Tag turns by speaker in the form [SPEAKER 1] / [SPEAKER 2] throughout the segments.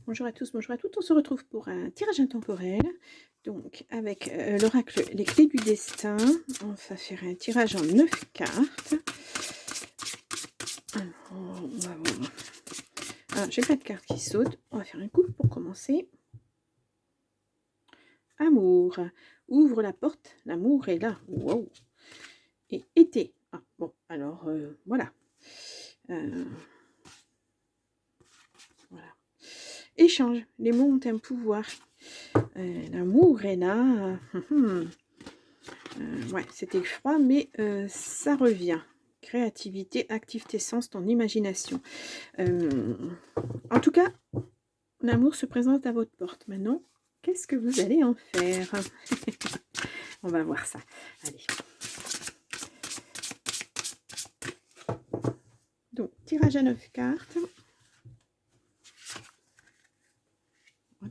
[SPEAKER 1] Bonjour à tous, bonjour à toutes. On se retrouve pour un tirage intemporel. Donc, avec l'oracle Les Clés du Destin. On va faire un tirage en 9 cartes. Alors, on va voir. Alors, j'ai pas de cartes qui sautent. On va faire un coup pour commencer. Amour. Ouvre la porte. L'amour est là. Wow. Et été. Ah, bon, alors, voilà. Voilà. Échange. Les mots ont un pouvoir. L'amour est là. Ouais, c'était froid, mais ça revient. Créativité, active tes sens, ton imagination. En tout cas, l'amour se présente à votre porte. Maintenant, qu'est-ce que vous allez en faire? On va voir ça. Allez. Donc, tirage à 9 cartes. Ouais.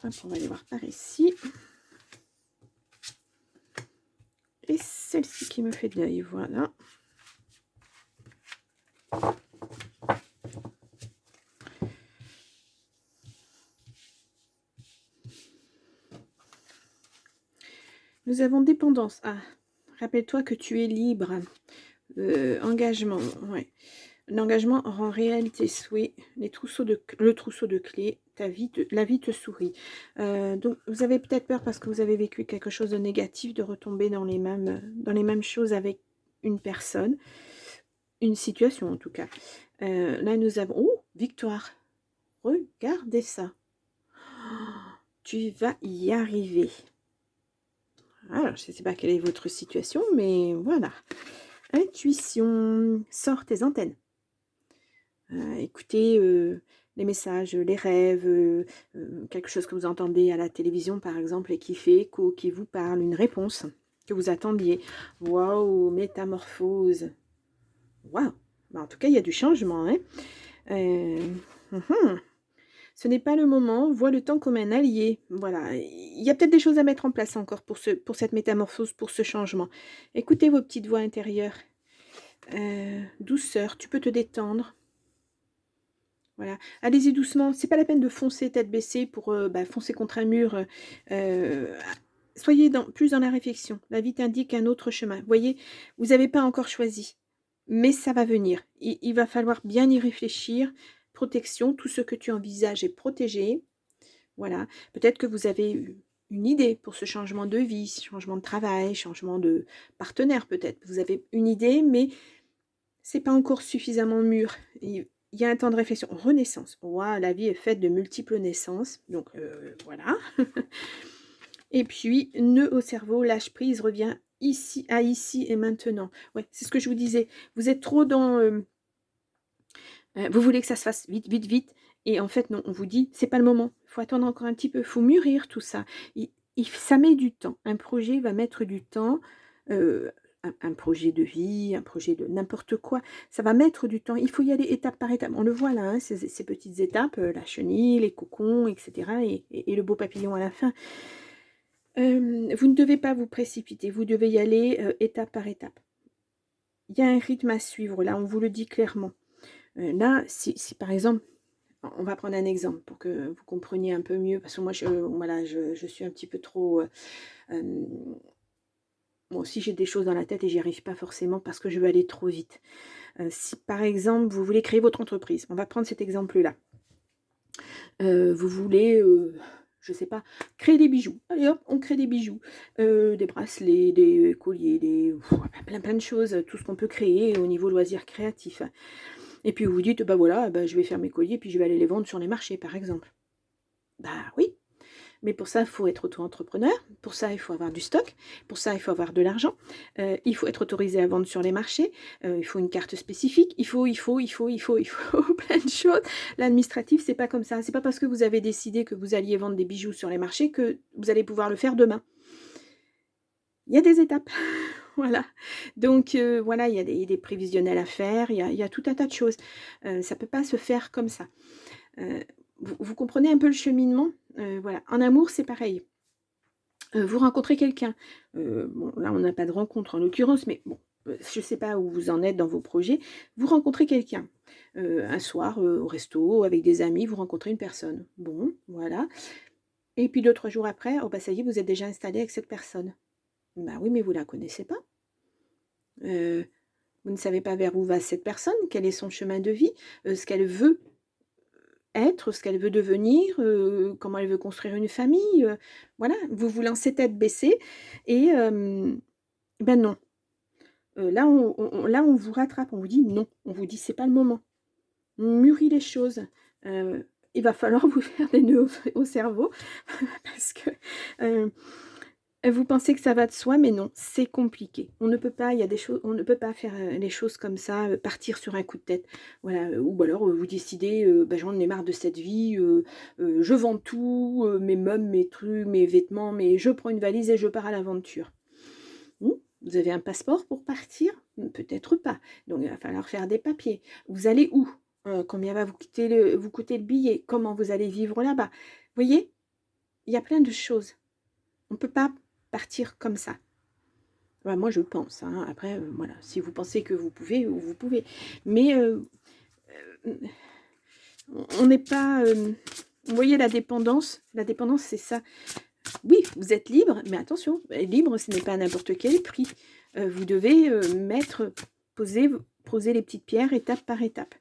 [SPEAKER 1] Hop, on va aller voir par ici. Et celle-ci qui me fait de l'œil, voilà. Nous avons dépendance. Ah, rappelle-toi que tu es libre. Engagement, ouais. L'engagement rend réel tes souhaits, le trousseau de clés, la vie te sourit. Donc, vous avez peut-être peur parce que vous avez vécu quelque chose de négatif, de retomber dans les mêmes choses avec une personne, une situation en tout cas. Là, nous avons... Oh, victoire! Regardez ça. Tu vas y arriver. Alors, je ne sais pas quelle est votre situation, mais voilà. Intuition, sors tes antennes. Écoutez les messages, les rêves, quelque chose que vous entendez à la télévision par exemple et qui fait écho, qui vous parle, une réponse que vous attendiez. Waouh, métamorphose. Waouh, en tout cas il y a du changement. Hein. Ce n'est pas le moment, vois le temps comme un allié. Voilà, il y a peut-être des choses à mettre en place encore pour cette métamorphose, pour ce changement. Écoutez vos petites voix intérieures. Douceur, tu peux te détendre. Voilà, allez-y doucement, c'est pas la peine de foncer tête baissée pour foncer contre un mur. Soyez plus dans la réflexion. La vie t'indique un autre chemin. Vous voyez, vous n'avez pas encore choisi, mais ça va venir. Il va falloir bien y réfléchir. Protection, tout ce que tu envisages est protégé. Voilà, peut-être que vous avez une idée pour ce changement de vie, changement de travail, changement de partenaire peut-être. Vous avez une idée, mais c'est pas encore suffisamment mûr. Il y a un temps de réflexion. Renaissance. Wow, la vie est faite de multiples naissances. Donc, voilà. Et puis, nœud au cerveau, lâche prise, revient ici et maintenant. Ouais, c'est ce que je vous disais. Vous êtes trop dans... vous voulez que ça se fasse vite, vite, vite. Et en fait, non, on vous dit, c'est pas le moment. Il faut attendre encore un petit peu. Il faut mûrir tout ça. Ça met du temps. Un projet va mettre du temps. Un projet de vie, un projet de n'importe quoi, ça va mettre du temps. Il faut y aller étape par étape. On le voit là, hein, ces petites étapes, la chenille, les cocons, etc. Et le beau papillon à la fin. Vous ne devez pas vous précipiter. Vous devez y aller étape par étape. Il y a un rythme à suivre. Là, on vous le dit clairement. Là, si par exemple, on va prendre un exemple pour que vous compreniez un peu mieux, parce que moi, je suis un petit peu trop... Moi aussi, j'ai des choses dans la tête et j'y arrive pas forcément parce que je veux aller trop vite. Si par exemple, vous voulez créer votre entreprise, on va prendre cet exemple-là. Vous voulez, je sais pas, créer des bijoux. Allez hop, on crée des bijoux. Des bracelets, des colliers, plein de choses, tout ce qu'on peut créer au niveau loisir créatif. Et puis vous vous dites, bah voilà, je vais faire mes colliers puis je vais aller les vendre sur les marchés, par exemple. Bah oui, mais pour ça, il faut être auto-entrepreneur. Pour ça, il faut avoir du stock. Pour ça, il faut avoir de l'argent. Il faut être autorisé à vendre sur les marchés. Il faut une carte spécifique. Il faut plein de choses. L'administratif, c'est pas comme ça. C'est pas parce que vous avez décidé que vous alliez vendre des bijoux sur les marchés que vous allez pouvoir le faire demain. Il y a des étapes. Voilà. Donc, voilà, il y a des prévisionnels à faire. Il y a tout un tas de choses. Ça peut pas se faire comme ça. Vous comprenez un peu le cheminement. Voilà. En amour, c'est pareil. Vous rencontrez quelqu'un, bon là on n'a pas de rencontre en l'occurrence, mais bon, je ne sais pas où vous en êtes dans vos projets. Vous rencontrez quelqu'un, un soir, au resto avec des amis, vous rencontrez une personne. Bon, voilà et puis 2-3 jours après, oh bah, ça y est, vous êtes déjà installé avec cette personne. Bah oui, mais vous la connaissez pas. Heu, Vous ne savez pas vers où va cette personne, quel est son chemin de vie, ce qu'elle veut être, ce qu'elle veut devenir, comment elle veut construire une famille, voilà. Vous vous lancez tête baissée et ben non. Là on vous rattrape, on vous dit: «Non», on vous dit: «C'est pas le moment». Mûris les choses, il va falloir vous faire des nœuds au cerveau parce que, heu vous pensez que ça va de soi, mais non, c'est compliqué. On ne peut pas, il y a des choses, on ne peut pas faire, les choses comme ça, partir sur un coup de tête. Voilà, ou alors, vous décidez, bah, j'en ai marre de cette vie, je vends tout, mes meubles, mes trucs, mes vêtements, mais je prends une valise et je pars à l'aventure. Mmh, vous avez un passeport pour partir? Peut-être pas. Donc il va falloir faire des papiers. Vous allez où? Combien va vous coûter le billet? Comment vous allez vivre là-bas? Vous voyez? Il y a plein de choses. On ne peut pas partir comme ça. Bah, moi, je pense, hein. Après, voilà, si vous pensez que vous pouvez. Mais, heu, on n'est pas, vous voyez la dépendance, c'est ça. Oui, vous êtes libre, mais attention, libre, ce n'est pas à n'importe quel prix. Vous devez, poser les petites pierres étape par étape.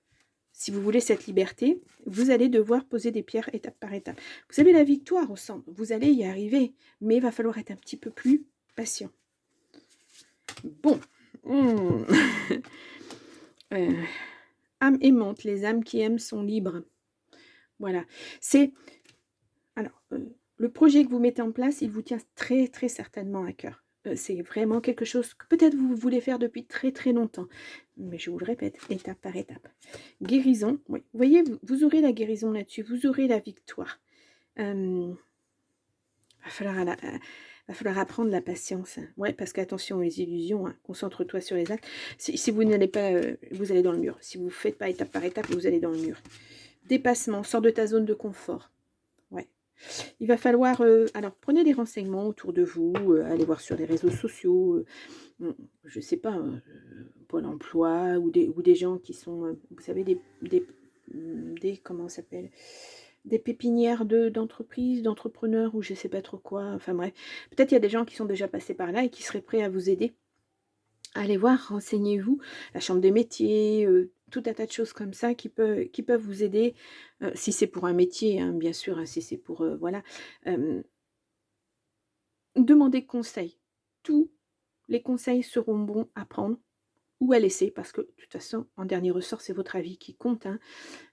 [SPEAKER 1] Si vous voulez cette liberté, vous allez devoir poser des pierres étape par étape. Vous avez la victoire au centre, vous allez y arriver, mais il va falloir être un petit peu plus patient. Bon, mmh. Heu, âme aimante, les âmes qui aiment sont libres. Voilà. C'est alors, le projet que vous mettez en place, il vous tient très, très certainement à cœur. C'est vraiment quelque chose que peut-être vous voulez faire depuis très, très longtemps. Mais je vous le répète, étape par étape. Guérison, oui. Vous voyez, vous aurez la guérison là-dessus, vous aurez la victoire. Hem, va falloir à la va falloir apprendre la patience, hein. Ouais, parce qu'attention aux illusions, hein, concentre-toi sur les actes. Si vous n'allez pas, vous allez dans le mur. Si vous ne faites pas étape par étape, vous allez dans le mur. Dépassement, sors de ta zone de confort. Ouais. Il va falloir, alors prenez des renseignements autour de vous, allez voir sur les réseaux sociaux, je sais pas, Pôle emploi ou des gens qui sont, vous savez des comment ça s'appelle? Des pépinières d'entreprises, d'entrepreneurs ou je sais pas trop quoi, enfin bref. Peut-être il y a des gens qui sont déjà passés par là et qui seraient prêts à vous aider. Allez voir, renseignez-vous, la chambre des métiers, tout un tas de choses comme ça qui peuvent vous aider, si c'est pour un métier, hein, bien sûr, hein, si c'est pour, voilà. Hem, Demandez conseil. Tous les conseils seront bons à prendre ou à laisser parce que, de toute façon, en dernier ressort, c'est votre avis qui compte, hein,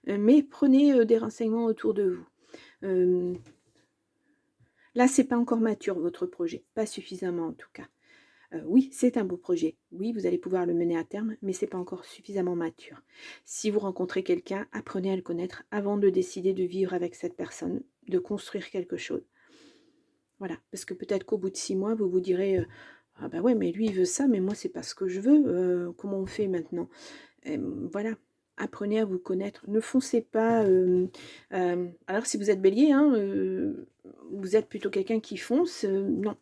[SPEAKER 1] mais prenez, des renseignements autour de vous. Hem, Là, c'est pas encore mature votre projet, pas suffisamment en tout cas. Oui, c'est un beau projet. Oui, vous allez pouvoir le mener à terme, mais c'est pas encore suffisamment mature. Si vous rencontrez quelqu'un, apprenez à le connaître avant de décider de vivre avec cette personne, de construire quelque chose. Voilà, parce que peut-être qu'au bout de 6 mois, vous vous direz, «Ah bah ouais, mais lui il veut ça, mais moi c'est pas ce que je veux, comment on fait maintenant?» Voilà, apprenez à vous connaître. Ne foncez pas, alors si vous êtes Bélier, hein, vous êtes plutôt quelqu'un qui fonce, non.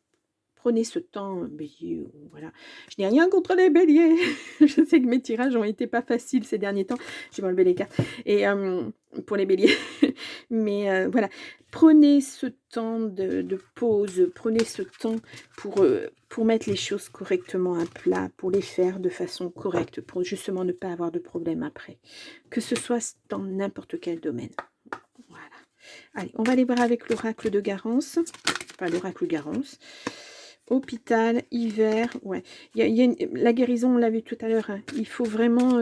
[SPEAKER 1] Prenez ce temps, bélier, voilà. Je n'ai rien contre les béliers. Je sais que mes tirages ont été pas faciles ces derniers temps. Je vais m'enlever les cartes et pour les béliers. Mais voilà, prenez ce temps de pause, prenez ce temps pour mettre les choses correctement à plat, pour les faire de façon correcte, pour justement ne pas avoir de problème après. Que ce soit dans n'importe quel domaine. Voilà. Allez, on va aller voir avec l'oracle de Garance. Enfin, l'oracle Garance. Hôpital, hiver, ouais. La guérison, on l'a vu tout à l'heure, hein. Il faut vraiment,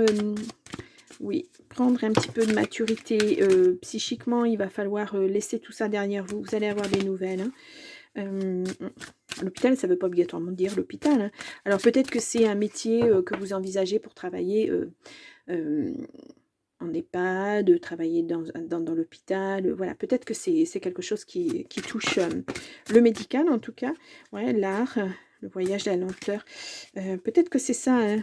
[SPEAKER 1] oui, prendre un petit peu de maturité. Psychiquement, il va falloir laisser tout ça derrière vous. Vous allez avoir des nouvelles, hein. L'hôpital, ça ne veut pas obligatoirement dire l'hôpital, hein. Alors peut-être que c'est un métier que vous envisagez pour travailler en EHPAD, travailler dans l'hôpital, voilà. Peut-être que c'est quelque chose qui touche le médical en tout cas, ouais, l'art, le voyage, la lenteur. Peut-être que c'est ça, hein.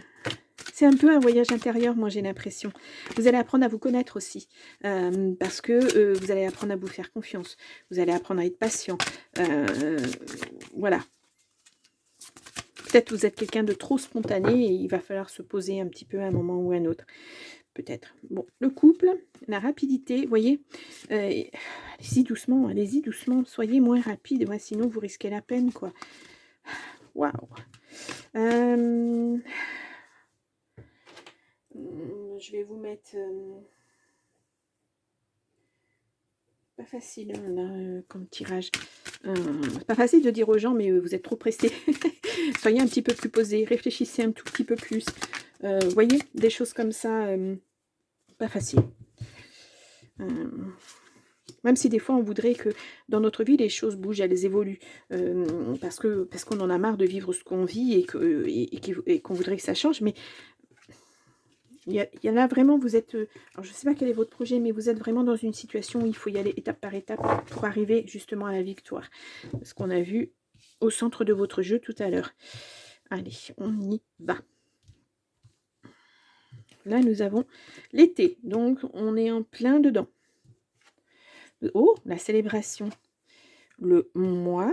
[SPEAKER 1] C'est un peu un voyage intérieur, moi j'ai l'impression. Vous allez apprendre à vous connaître aussi, parce que vous allez apprendre à vous faire confiance. Vous allez apprendre à être patient. Voilà. Peut-être vous êtes quelqu'un de trop spontané et il va falloir se poser un petit peu à un moment ou à un autre. Peut-être. Bon, le couple, la rapidité, vous voyez, allez-y doucement, soyez moins rapide, ouais, sinon vous risquez la peine, quoi. Waouh. Je vais vous mettre... pas facile, hein, là, comme tirage. Pas facile de dire aux gens, mais vous êtes trop pressés. Soyez un petit peu plus posés, réfléchissez un tout petit peu plus. Voyez, des choses comme ça, pas facile. Même si des fois on voudrait que dans notre vie les choses bougent, elles évoluent, parce qu'on en a marre de vivre ce qu'on vit et qu'on voudrait que ça change, mais il y en a vraiment, vous êtes, alors je ne sais pas quel est votre projet, mais vous êtes vraiment dans une situation où il faut y aller étape par étape pour arriver justement à la victoire. Ce qu'on a vu au centre de votre jeu tout à l'heure. Allez, on y va. Là, nous avons l'été, donc on est en plein dedans. Oh, la célébration. Le mois,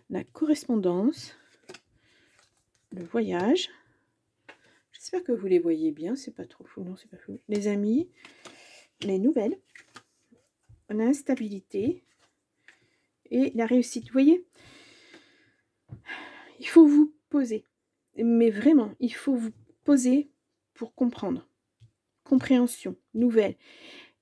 [SPEAKER 1] la correspondance, le voyage. J'espère que vous les voyez bien, c'est pas trop fou, non, c'est pas fou. Les amis, les nouvelles, l'instabilité et la réussite. Vous voyez, il faut vous poser, mais vraiment, il faut vous poser pour comprendre. Compréhension, nouvelle.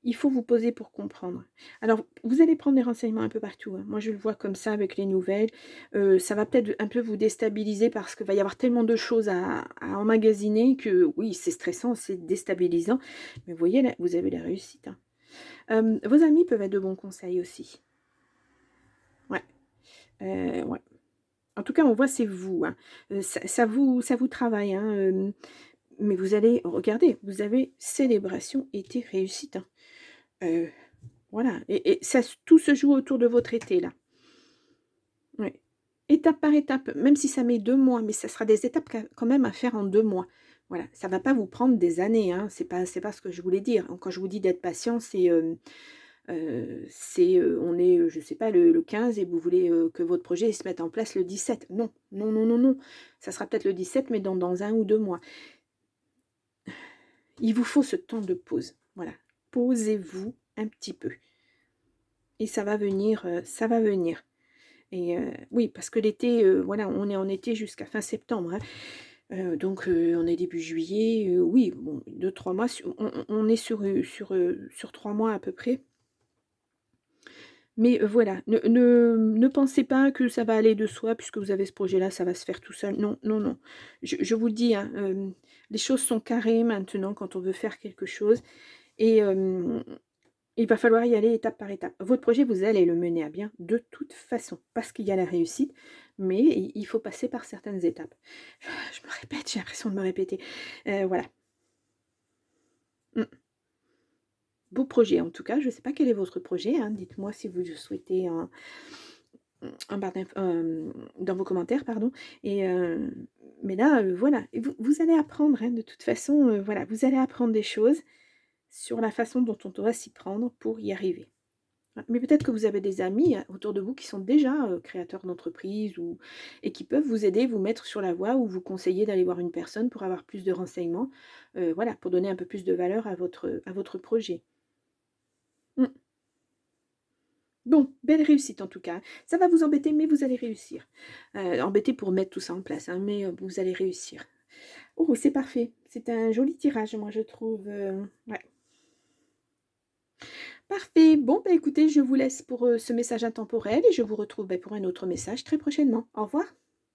[SPEAKER 1] Il faut vous poser pour comprendre. Alors, vous allez prendre des renseignements un peu partout. Hein. Moi, je le vois comme ça avec les nouvelles. Ça va peut-être un peu vous déstabiliser parce qu'il va y avoir tellement de choses à emmagasiner que, oui, c'est stressant, c'est déstabilisant. Mais vous voyez, là, vous avez la réussite. Hein. Vos amis peuvent être de bons conseils aussi. Ouais. Ouais. En tout cas, on voit, c'est vous. Hein. Ça vous travaille. Hein. Mais vous allez, regardez, vous avez célébration, été, réussite. Hein. Voilà, et ça, tout se joue autour de votre été, là. Ouais. Étape par étape, même si ça met 2 mois, mais ça sera des étapes quand même à faire en 2 mois. Voilà, ça ne va pas vous prendre des années, hein, c'est pas ce que je voulais dire. Quand je vous dis d'être patient, on est, je sais pas, le 15 et vous voulez que votre projet se mette en place le 17. Non, non, non, non, non. Ça sera peut-être le 17, mais dans 1 ou 2 mois. Il vous faut ce temps de pause. Voilà, posez-vous un petit peu. Et ça va venir, ça va venir. Et oui, parce que l'été, voilà, on est en été jusqu'à fin septembre. Hein. Donc on est début juillet. Oui, bon, 2-3 mois. On est sur 3 mois à peu près. Mais voilà, ne pensez pas que ça va aller de soi, puisque vous avez ce projet-là, ça va se faire tout seul. Non, non, non. Je vous le dis, hein, les choses sont carrées maintenant quand on veut faire quelque chose. Et il va falloir y aller étape par étape. Votre projet, vous allez le mener à bien de toute façon, parce qu'il y a la réussite, mais il faut passer par certaines étapes. Je me répète, j'ai l'impression de me répéter. Voilà. Beau projet en tout cas. Je ne sais pas quel est votre projet. Hein. Dites-moi si vous souhaitez dans vos commentaires, pardon. Et, mais là, voilà. Et vous allez apprendre, hein, de toute façon, voilà, vous allez apprendre des choses sur la façon dont on doit s'y prendre pour y arriver. Mais peut-être que vous avez des amis autour de vous qui sont déjà créateurs d'entreprise et qui peuvent vous aider, vous mettre sur la voie ou vous conseiller d'aller voir une personne pour avoir plus de renseignements, voilà, pour donner un peu plus de valeur à votre projet. Bon, belle réussite en tout cas. Ça va vous embêter, mais vous allez réussir. Embêter pour mettre tout ça en place, hein, mais vous allez réussir. Oh, c'est parfait. C'est un joli tirage, moi, je trouve. Ouais. Parfait. Bon, bah, écoutez, je vous laisse pour ce message intemporel et je vous retrouve pour un autre message très prochainement. Au revoir.